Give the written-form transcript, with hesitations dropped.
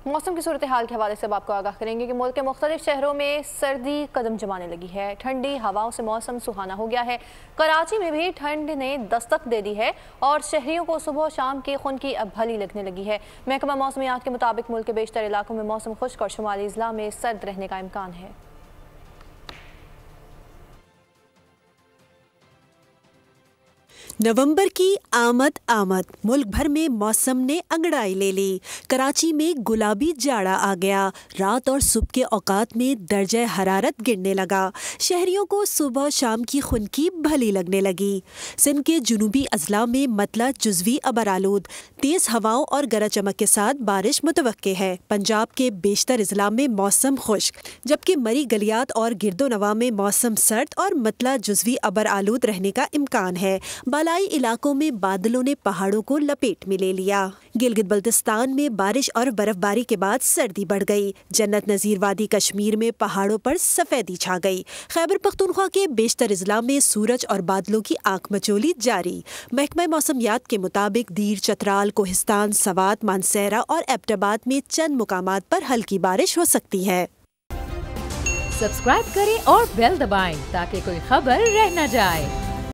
मौसम की सूरत हाल के हवाले से अब आपको आगाह करेंगे कि मुल्क के मुख्तलिफ शहरों में सर्दी कदम जमाने लगी है। ठंडी हवाओं से मौसम सुहाना हो गया है। कराची में भी ठंड ने दस्तक दे दी है और शहरियों को सुबह शाम की खुनकी अब भली लगने लगी है। महकमा मौसमियात के मुताबिक मुल्क के बेशतर इलाकों में मौसम खुश्क और शुमाली अजला में सर्द रहने का इम्कान है। नवंबर की आमद मुल्क भर में मौसम ने अंगड़ाई ले ली। कराची में गुलाबी जाड़ा आ गया। रात और सुबह के औकात में दर्जा हरारत गिरने लगा। शहरियों को सुबह शाम की खुनकी भली लगने लगी। सिंध के जुनूबी अजला में मतला जुज़वी अबरालूद, तेज़ हवाओं और गरज चमक के साथ बारिश मुतवक्के है। पंजाब के बेशतर अजला में मौसम खुश्क, जबकि मरी गलियात और गिरदोनवा में मौसम सर्द और मतला जुज़वी अबरालूद रहने का इम्कान है। बालाई इलाकों में बादलों ने पहाड़ों को लपेट में ले लिया। गिलगित बल्तिस्तान में बारिश और बर्फबारी के बाद सर्दी बढ़ गई। जन्नत नज़ीर वादी कश्मीर में पहाड़ों पर सफेदी छा गई। खैबर पख्तूनख्वा के बेशतर अजला में सूरज और बादलों की आंख मचोली जारी। महकमा मौसमियात के मुताबिक दीर, चतराल, कोहिस्तान, सवात, मानसेरा और एबटाबाद में चंद मुकामात पर हल्की बारिश हो सकती है। सब्सक्राइब करें और बेल दबाएं ताकि कोई खबर रह न जाए।